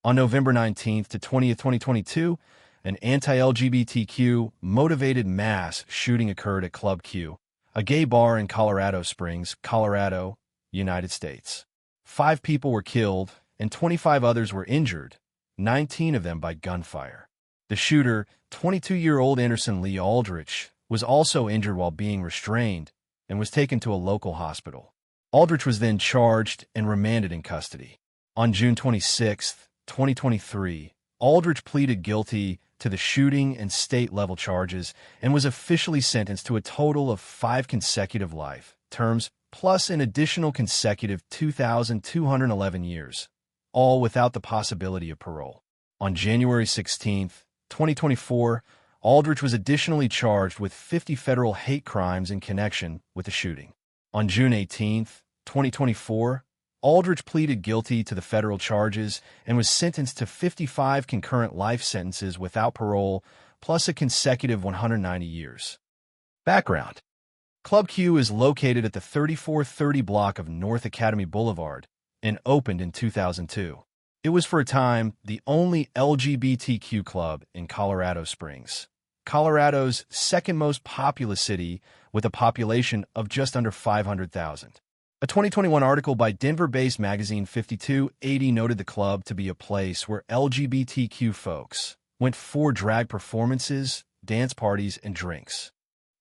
On November 19th to 20th, 2022, an anti-LGBTQ motivated mass shooting occurred at Club Q, a gay bar in Colorado Springs, Colorado, United States. 5 people were killed and 25 others were injured, 19 of them by gunfire. The shooter, 22-year-old Anderson Lee Aldrich, was also injured while being restrained and was taken to a local hospital. Aldrich was then charged and remanded in custody. On June 26, 2023, Aldrich pleaded guilty to the shooting and state-level charges and was officially sentenced to a total of 5 consecutive life terms plus an additional consecutive 2,211 years, all without the possibility of parole. On January 16, 2024, Aldrich was additionally charged with 50 federal hate crimes in connection with the shooting. On June 18, 2024, Aldrich pleaded guilty to the federal charges and was sentenced to 55 concurrent life sentences without parole, plus a consecutive 190 years. Background: Club Q is located at the 3430 block of North Academy Boulevard and opened in 2002. It was for a time the only LGBTQ club in Colorado Springs, Colorado's second most populous city with a population of just under 500,000. A 2021 article by Denver-based magazine 5280 noted the club to be a place where LGBTQ folks went for drag performances, dance parties, and drinks.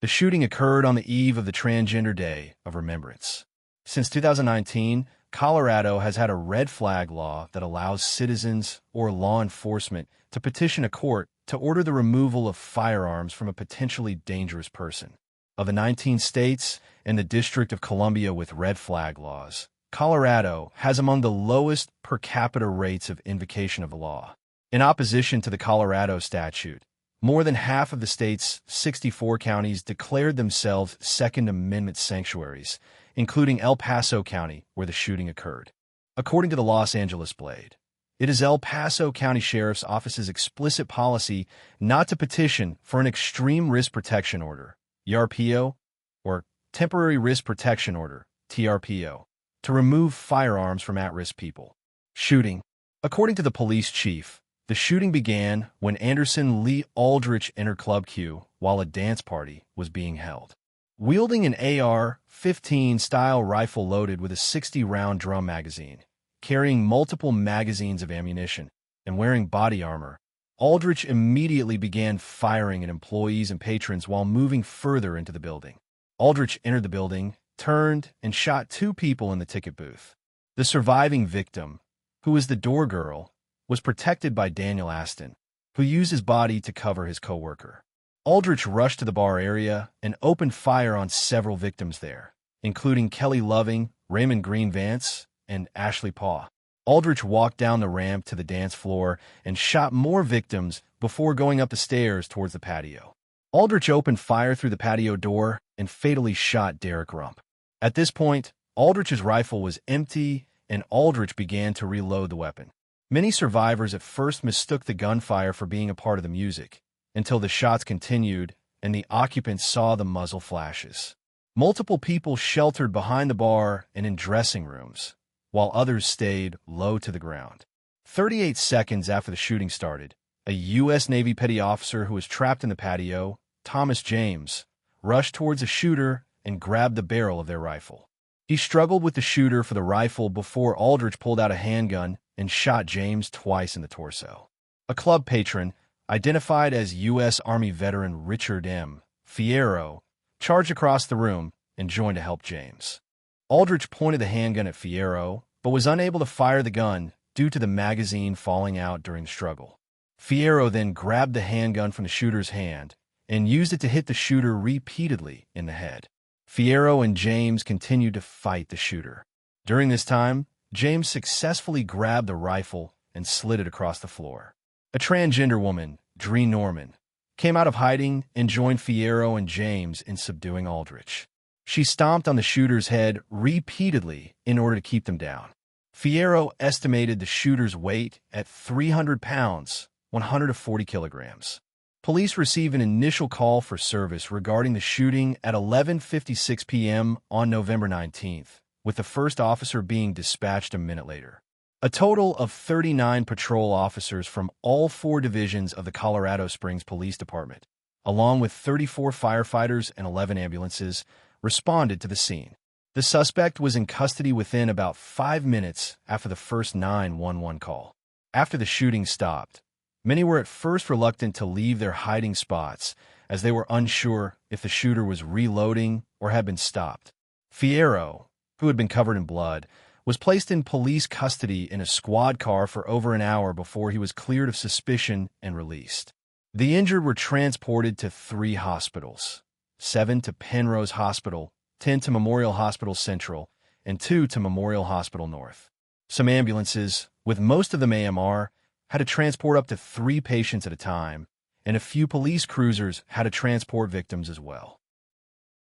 The shooting occurred on the eve of the Transgender Day of Remembrance. Since 2019, Colorado has had a red flag law that allows citizens or law enforcement to petition a court to order the removal of firearms from a potentially dangerous person. Of the 19 states and the District of Columbia with red flag laws, Colorado has among the lowest per capita rates of invocation of the law. In opposition to the Colorado statute, more than half of the state's 64 counties declared themselves Second Amendment sanctuaries, including El Paso County, where the shooting occurred. According to the Los Angeles Blade, it is El Paso County Sheriff's Office's explicit policy not to petition for an Extreme Risk Protection Order, ERPO, or Temporary Risk Protection Order, TRPO, to remove firearms from at-risk people. Shooting. According to the police chief, the shooting began when Anderson Lee Aldrich entered Club Q while a dance party was being held. Wielding an AR-15 style rifle loaded with a 60-round drum magazine, carrying multiple magazines of ammunition, and wearing body armor, Aldrich immediately began firing at employees and patrons while moving further into the building. Aldrich entered the building, turned, and shot 2 people in the ticket booth. The surviving victim, who was the door girl, was protected by Daniel Aston, who used his body to cover his co-worker. Aldrich rushed to the bar area and opened fire on several victims there, including Kelly Loving, Raymond Green Vance, and Ashley Paw. Aldrich walked down the ramp to the dance floor and shot more victims before going up the stairs towards the patio. Aldrich opened fire through the patio door and fatally shot Derek Rump. At this point, Aldrich's rifle was empty and Aldrich began to reload the weapon. Many survivors at first mistook the gunfire for being a part of the music, until the shots continued and the occupants saw the muzzle flashes. Multiple people sheltered behind the bar and in dressing rooms, while others stayed low to the ground. 38 seconds after the shooting started, a U.S. Navy petty officer who was trapped in the patio, Thomas James, rushed towards the shooter and grabbed the barrel of their rifle. He struggled with the shooter for the rifle before Aldrich pulled out a handgun and shot James twice in the torso. A club patron, identified as U.S. Army veteran Richard M. Fierro, charged across the room and joined to help James. Aldrich pointed the handgun at Fierro, but was unable to fire the gun due to the magazine falling out during the struggle. Fierro then grabbed the handgun from the shooter's hand and used it to hit the shooter repeatedly in the head. Fierro and James continued to fight the shooter. During this time, James successfully grabbed the rifle and slid it across the floor. A transgender woman, Dree Norman, came out of hiding and joined Fierro and James in subduing Aldrich. She stomped on the shooter's head repeatedly in order to keep them down. Fierro estimated the shooter's weight at 300 pounds, 140 kilograms. Police received an initial call for service regarding the shooting at 11:56 p.m. on November 19th, with the first officer being dispatched a minute later. A total of 39 patrol officers from all 4 divisions of the Colorado Springs Police Department, along with 34 firefighters and 11 ambulances, responded to the scene. The suspect was in custody within about 5 minutes after the first 911 call. After the shooting stopped, many were at first reluctant to leave their hiding spots as they were unsure if the shooter was reloading or had been stopped. Fierro, who had been covered in blood, was placed in police custody in a squad car for over an hour before he was cleared of suspicion and released. The injured were transported to 3 hospitals, 7 to Penrose Hospital, 10 to Memorial Hospital Central, and 2 to Memorial Hospital North. Some ambulances, with most of them AMR, had to transport up to 3 patients at a time, and a few police cruisers had to transport victims as well.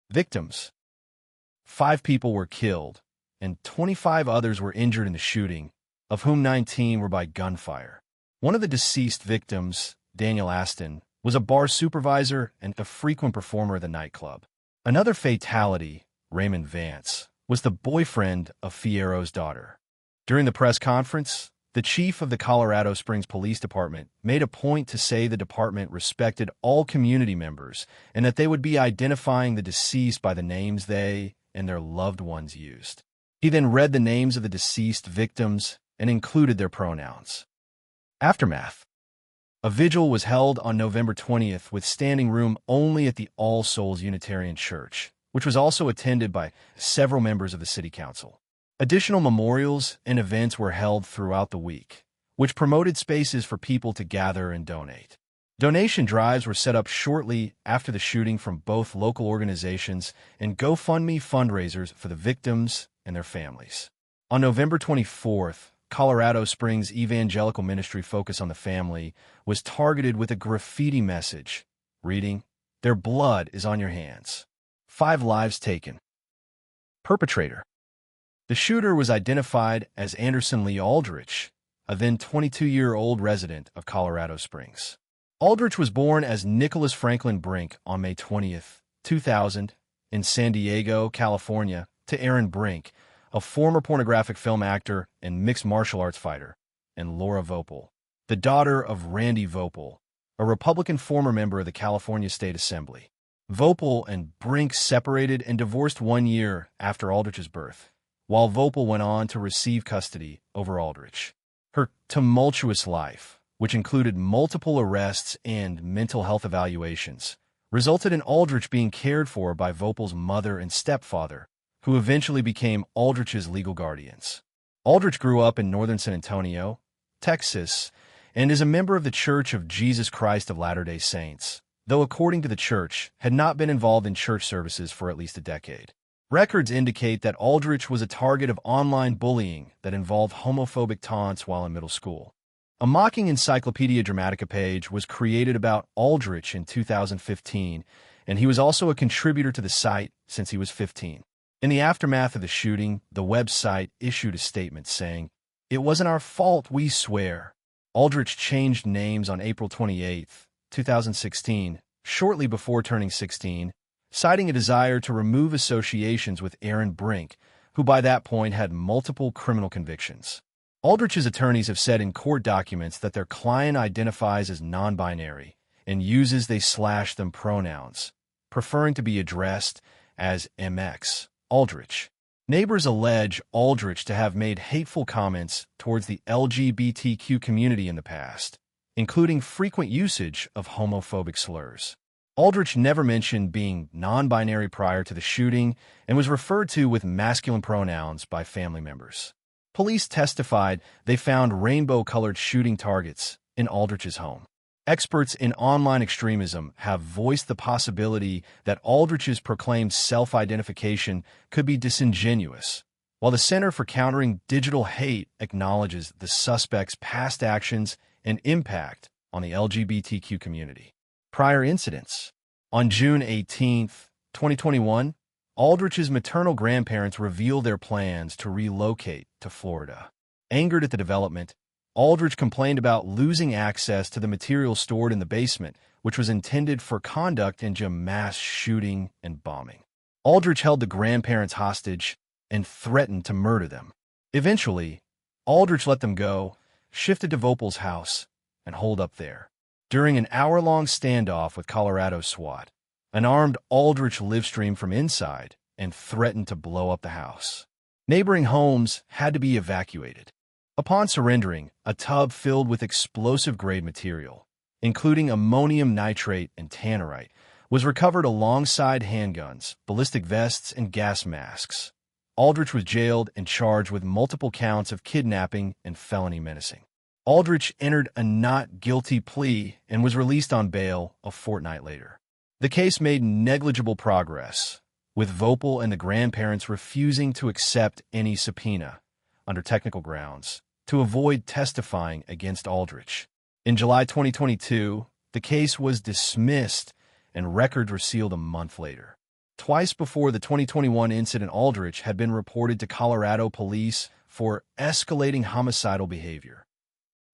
Victims: 5 people were killed, and 25 others were injured in the shooting, of whom 19 were by gunfire. One of the deceased victims, Daniel Aston, was a bar supervisor and a frequent performer at the nightclub. Another fatality, Raymond Vance, was the boyfriend of Fierro's daughter. During the press conference, the chief of the Colorado Springs Police Department made a point to say the department respected all community members and that they would be identifying the deceased by the names they and their loved ones used. He then read the names of the deceased victims and included their pronouns. Aftermath: a vigil was held on November 20th with standing room only at the All Souls Unitarian Church, which was also attended by several members of the City Council. Additional memorials and events were held throughout the week, which promoted spaces for people to gather and donate. Donation drives were set up shortly after the shooting from both local organizations and GoFundMe fundraisers for the victims and their families. On November 24th, Colorado Springs Evangelical Ministry Focus on the Family was targeted with a graffiti message reading, "Their blood is on your hands. 5 lives taken." Perpetrator: the shooter was identified as Anderson Lee Aldrich, a then 22-year-old resident of Colorado Springs. Aldrich was born as Nicholas Franklin Brink on May 20th, 2000, in San Diego, California, to Aaron Brink, a former pornographic film actor and mixed martial arts fighter, and Laura Vopel, the daughter of Randy Vopel, a Republican former member of the California State Assembly. Vopel and Brink separated and divorced 1 year after Aldrich's birth, while Vopel went on to receive custody over Aldrich. Her tumultuous life, which included multiple arrests and mental health evaluations, resulted in Aldrich being cared for by Vopel's mother and stepfather, who eventually became Aldrich's legal guardians. Aldrich grew up in northern San Antonio, Texas, and is a member of the Church of Jesus Christ of Latter-day Saints, though according to the church, had not been involved in church services for at least a decade. Records indicate that Aldrich was a target of online bullying that involved homophobic taunts while in middle school. A mocking Encyclopedia Dramatica page was created about Aldrich in 2015, and he was also a contributor to the site since he was 15. In the aftermath of the shooting, the website issued a statement saying, "It wasn't our fault, we swear." Aldrich changed names on April 28, 2016, shortly before turning 16, citing a desire to remove associations with Aaron Brink, who by that point had multiple criminal convictions. Aldrich's attorneys have said in court documents that their client identifies as non-binary and uses they/them pronouns, preferring to be addressed as MX. Aldrich. Neighbors allege Aldrich to have made hateful comments towards the LGBTQ community in the past, including frequent usage of homophobic slurs. Aldrich never mentioned being non-binary prior to the shooting and was referred to with masculine pronouns by family members. Police testified they found rainbow-colored shooting targets in Aldrich's home. Experts in online extremism have voiced the possibility that Aldrich's proclaimed self-identification could be disingenuous, while the Center for Countering Digital Hate acknowledges the suspect's past actions and impact on the LGBTQ community. Prior incidents. On June 18, 2021, Aldrich's maternal grandparents revealed their plans to relocate to Florida. Angered at the development, Aldrich complained about losing access to the material stored in the basement, which was intended for conduct into mass shooting and bombing. Aldrich held the grandparents hostage and threatened to murder them. Eventually, Aldrich let them go, shifted to Vopel's house, and holed up there. During an hour-long standoff with Colorado SWAT, an armed Aldrich livestreamed from inside and threatened to blow up the house. Neighboring homes had to be evacuated. Upon surrendering, a tub filled with explosive-grade material, including ammonium nitrate and tannerite, was recovered alongside handguns, ballistic vests, and gas masks. Aldrich was jailed and charged with multiple counts of kidnapping and felony menacing. Aldrich entered a not guilty plea and was released on bail a fortnight later. The case made negligible progress, with Vopel and the grandparents refusing to accept any subpoena, under technical grounds, to avoid testifying against Aldrich. In July 2022, the case was dismissed and records were sealed a month later. Twice before the 2021 incident, Aldrich had been reported to Colorado police for escalating homicidal behavior.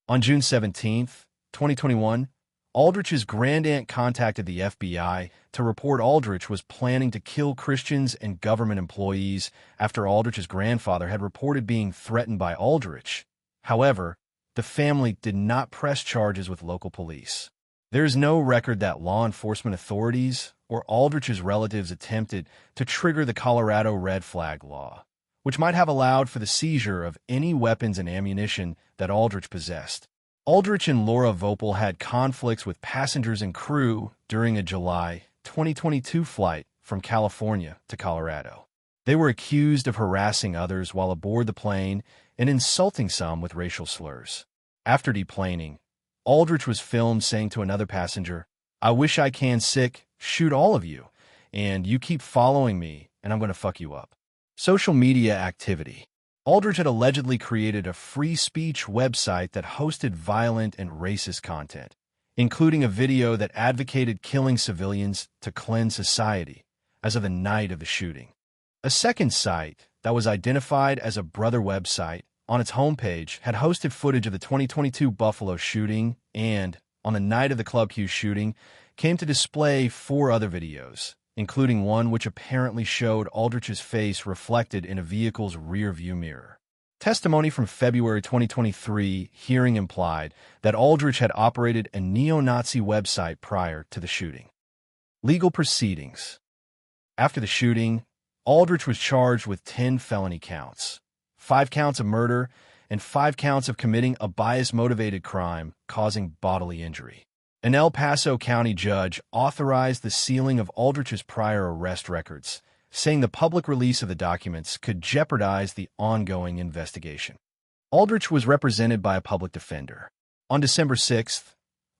On June 17, 2021, Aldrich's grandaunt contacted the FBI to report Aldrich was planning to kill Christians and government employees after Aldrich's grandfather had reported being threatened by Aldrich. However, the family did not press charges with local police. There is no record that law enforcement authorities or Aldrich's relatives attempted to trigger the Colorado red flag law, which might have allowed for the seizure of any weapons and ammunition that Aldrich possessed. Aldrich and Laura Vopel had conflicts with passengers and crew during a July 2022 flight from California to Colorado. They were accused of harassing others while aboard the plane and insulting some with racial slurs. After deplaning, Aldrich was filmed saying to another passenger, "I wish I can sick, shoot all of you, and you keep following me, and I'm going to fuck you up." Social media activity. Aldrich had allegedly created a free speech website that hosted violent and racist content, including a video that advocated killing civilians to cleanse society as of the night of the shooting. A second site that was identified as a brother website on its homepage had hosted footage of the 2022 Buffalo shooting and, on the night of the Club Q shooting, came to display 4 other videos, including one which apparently showed Aldrich's face reflected in a vehicle's rear-view mirror. Testimony from February 2023 hearing implied that Aldrich had operated a neo-Nazi website prior to the shooting. Legal proceedings. After the shooting, Aldrich was charged with 10 felony counts, 5 counts of murder, and 5 counts of committing a bias-motivated crime causing bodily injury. An El Paso County judge authorized the sealing of Aldrich's prior arrest records, saying the public release of the documents could jeopardize the ongoing investigation. Aldrich was represented by a public defender. On December 6th,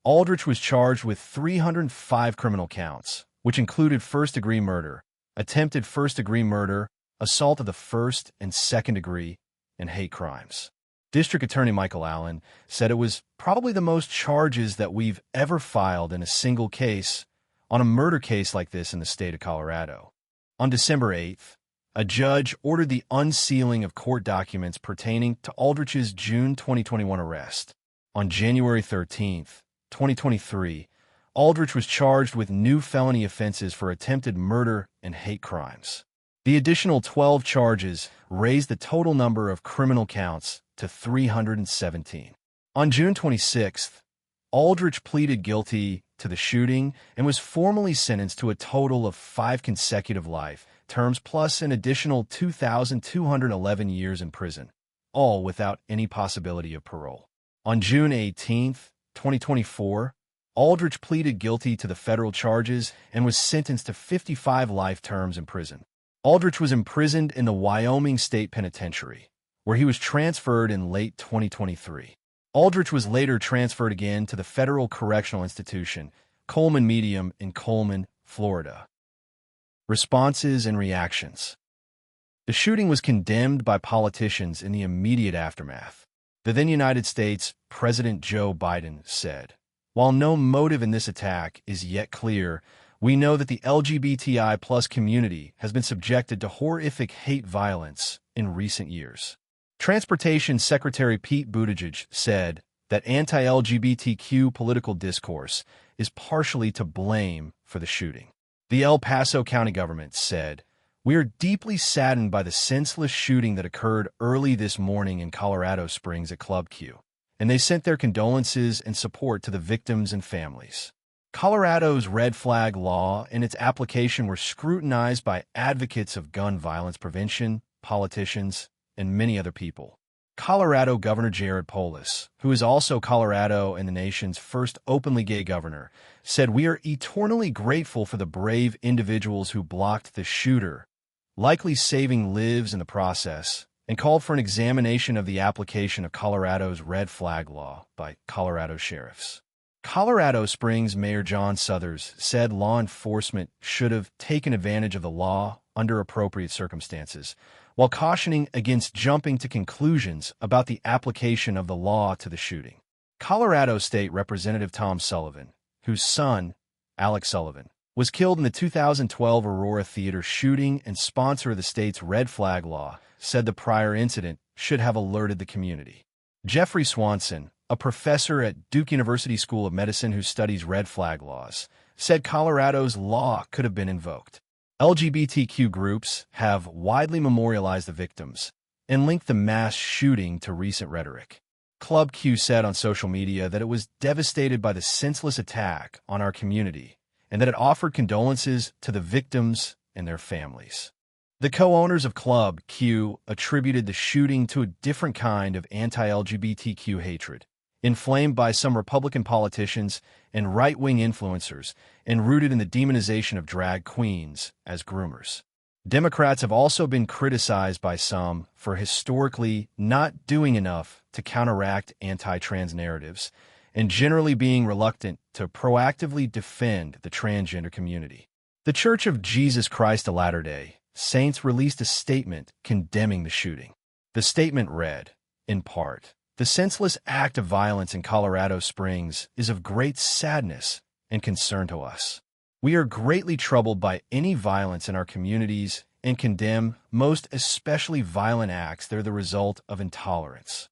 Aldrich was charged with 305 criminal counts, which included first-degree murder, attempted first-degree murder, assault of the first and second degree, and hate crimes. District Attorney Michael Allen said it was probably the most charges that we've ever filed in a single case on a murder case like this in the state of Colorado. On December 8th, a judge ordered the unsealing of court documents pertaining to Aldrich's June 2021 arrest. On January 13th, 2023, Aldrich was charged with new felony offenses for attempted murder and hate crimes. The additional 12 charges raised the total number of criminal counts to 317. On June 26th, Aldrich pleaded guilty to the shooting and was formally sentenced to a total of 5 consecutive life terms plus an additional 2,211 years in prison, all without any possibility of parole. On June 18th, 2024, Aldrich pleaded guilty to the federal charges and was sentenced to 55 life terms in prison. Aldrich was imprisoned in the Wyoming State Penitentiary, where he was transferred in late 2023. Aldrich was later transferred again to the Federal Correctional Institution, Coleman Medium in Coleman, Florida. Responses and reactions. The shooting was condemned by politicians in the immediate aftermath. The then United States President Joe Biden said, "While no motive in this attack is yet clear, we know that the LGBTI+ community has been subjected to horrific hate violence in recent years." Transportation Secretary Pete Buttigieg said that anti-LGBTQ political discourse is partially to blame for the shooting. The El Paso County government said, We are deeply saddened by the senseless shooting that occurred early this morning in Colorado Springs at Club Q, and they sent their condolences and support to the victims and families. Colorado's red flag law and its application were scrutinized by advocates of gun violence prevention, politicians, and many other people. Colorado Governor Jared Polis, who is also Colorado and the nation's first openly gay governor, said, "We are eternally grateful for the brave individuals who blocked the shooter, likely saving lives in the process," and called for an examination of the application of Colorado's red flag law by Colorado sheriffs. Colorado Springs Mayor John Suthers said law enforcement should have taken advantage of the law under appropriate circumstances, while cautioning against jumping to conclusions about the application of the law to the shooting. Colorado State Representative Tom Sullivan, whose son, Alex Sullivan, was killed in the 2012 Aurora Theater shooting and sponsor of the state's red flag law, said the prior incident should have alerted the community. Jeffrey Swanson, a professor at Duke University School of Medicine who studies red flag laws, said Colorado's law could have been invoked. LGBTQ groups have widely memorialized the victims and linked the mass shooting to recent rhetoric. Club Q said on social media that it was devastated by the senseless attack on our community and that it offered condolences to the victims and their families. The co-owners of Club Q attributed the shooting to a different kind of anti-LGBTQ hatred, inflamed by some Republican politicians and right-wing influencers and rooted in the demonization of drag queens as groomers. Democrats have also been criticized by some for historically not doing enough to counteract anti-trans narratives and generally being reluctant to proactively defend the transgender community. The Church of Jesus Christ of Latter-day Saints released a statement condemning the shooting. The statement read, in part, "The senseless act of violence in Colorado Springs is of great sadness and concern to us. We are greatly troubled by any violence in our communities and condemn most especially violent acts that are the result of intolerance."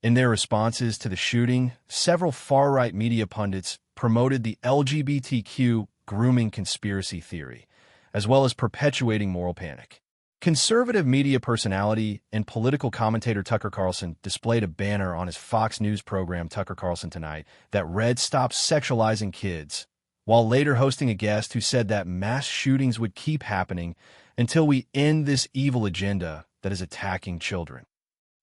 In their responses to the shooting, several far-right media pundits promoted the LGBTQ grooming conspiracy theory, as well as perpetuating moral panic. Conservative media personality and political commentator Tucker Carlson displayed a banner on his Fox News program Tucker Carlson Tonight that read "Stop sexualizing kids," while later hosting a guest who said that mass shootings would keep happening until we end this evil agenda that is attacking children.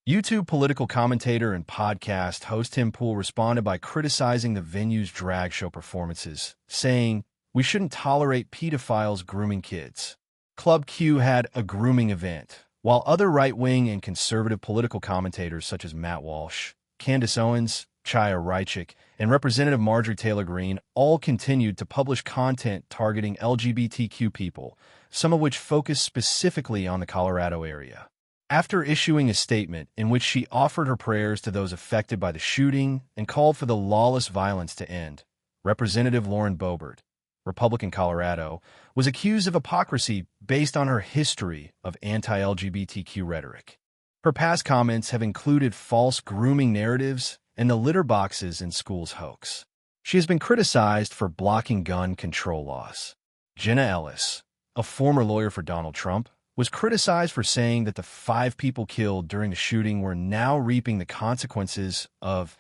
YouTube political commentator and podcast host Tim Pool responded by criticizing the venue's drag show performances, saying, "We shouldn't tolerate pedophiles grooming kids." Club Q had a grooming event, while other right-wing and conservative political commentators such as Matt Walsh, Candace Owens, Chaya Reichik, and Representative Marjorie Taylor Greene all continued to publish content targeting LGBTQ people, some of which focused specifically on the Colorado area. After issuing a statement in which she offered her prayers to those affected by the shooting and called for the lawless violence to end, Representative Lauren Boebert, Republican Colorado, was accused of hypocrisy based on her history of anti-LGBTQ rhetoric. Her past comments have included false grooming narratives and the litter boxes in schools hoax. She has been criticized for blocking gun control laws. Jenna Ellis, a former lawyer for Donald Trump, was criticized for saying that the 5 people killed during the shooting were now reaping the consequences of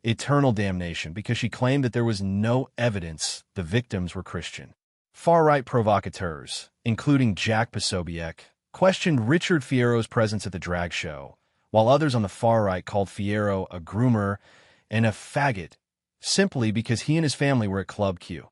eternal damnation because she claimed that there was no evidence the victims were Christian. Far-right provocateurs, including Jack Posobiec, questioned Richard Fierro's presence at the drag show, while others on the far right called Fierro a groomer and a faggot simply because he and his family were at Club Q.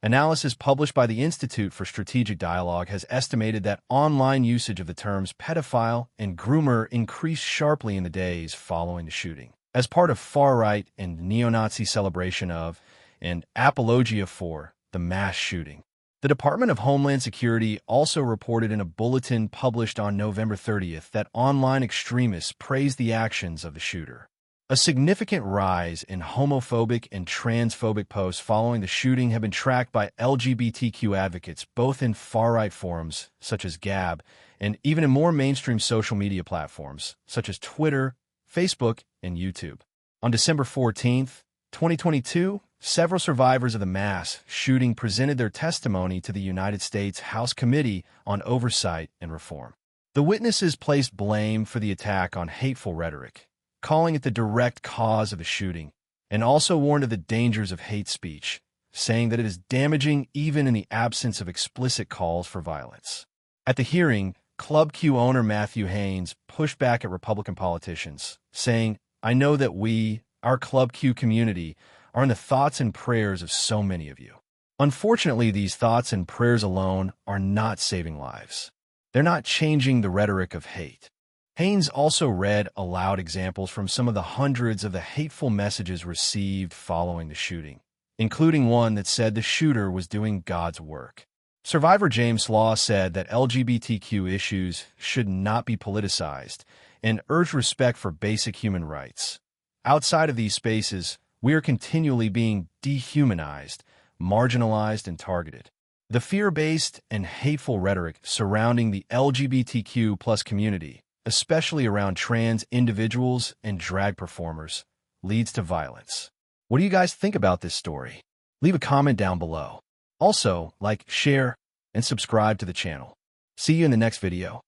Analysis published by the Institute for Strategic Dialogue has estimated that online usage of the terms pedophile and groomer increased sharply in the days following the shooting, as part of far-right and neo-Nazi celebration of and apologia for the mass shooting. The Department of Homeland Security also reported in a bulletin published on November 30th that online extremists praised the actions of the shooter. A significant rise in homophobic and transphobic posts following the shooting have been tracked by LGBTQ advocates both in far-right forums, such as Gab, and even in more mainstream social media platforms, such as Twitter, Facebook, and YouTube. On December 14th, 2022, several survivors of the mass shooting presented their testimony to the United States House Committee on Oversight and Reform. The witnesses placed blame for the attack on hateful rhetoric, calling it the direct cause of the shooting, and also warned of the dangers of hate speech, saying that it is damaging even in the absence of explicit calls for violence. At the hearing, Club Q owner Matthew Haynes pushed back at Republican politicians, saying, "I know that we, our Club Q community, are in the thoughts and prayers of so many of you. Unfortunately, these thoughts and prayers alone are not saving lives. They're not changing the rhetoric of hate." Haynes also read aloud examples from some of the hundreds of the hateful messages received following the shooting, including one that said the shooter was doing God's work. Survivor James Law said that LGBTQ issues should not be politicized and urged respect for basic human rights. Outside of these spaces, we are continually being dehumanized, marginalized, and targeted. The fear-based and hateful rhetoric surrounding the LGBTQ+ community, especially around trans individuals and drag performers, leads to violence. What do you guys think about this story? Leave a comment down below. Also, like, share, and subscribe to the channel. See you in the next video.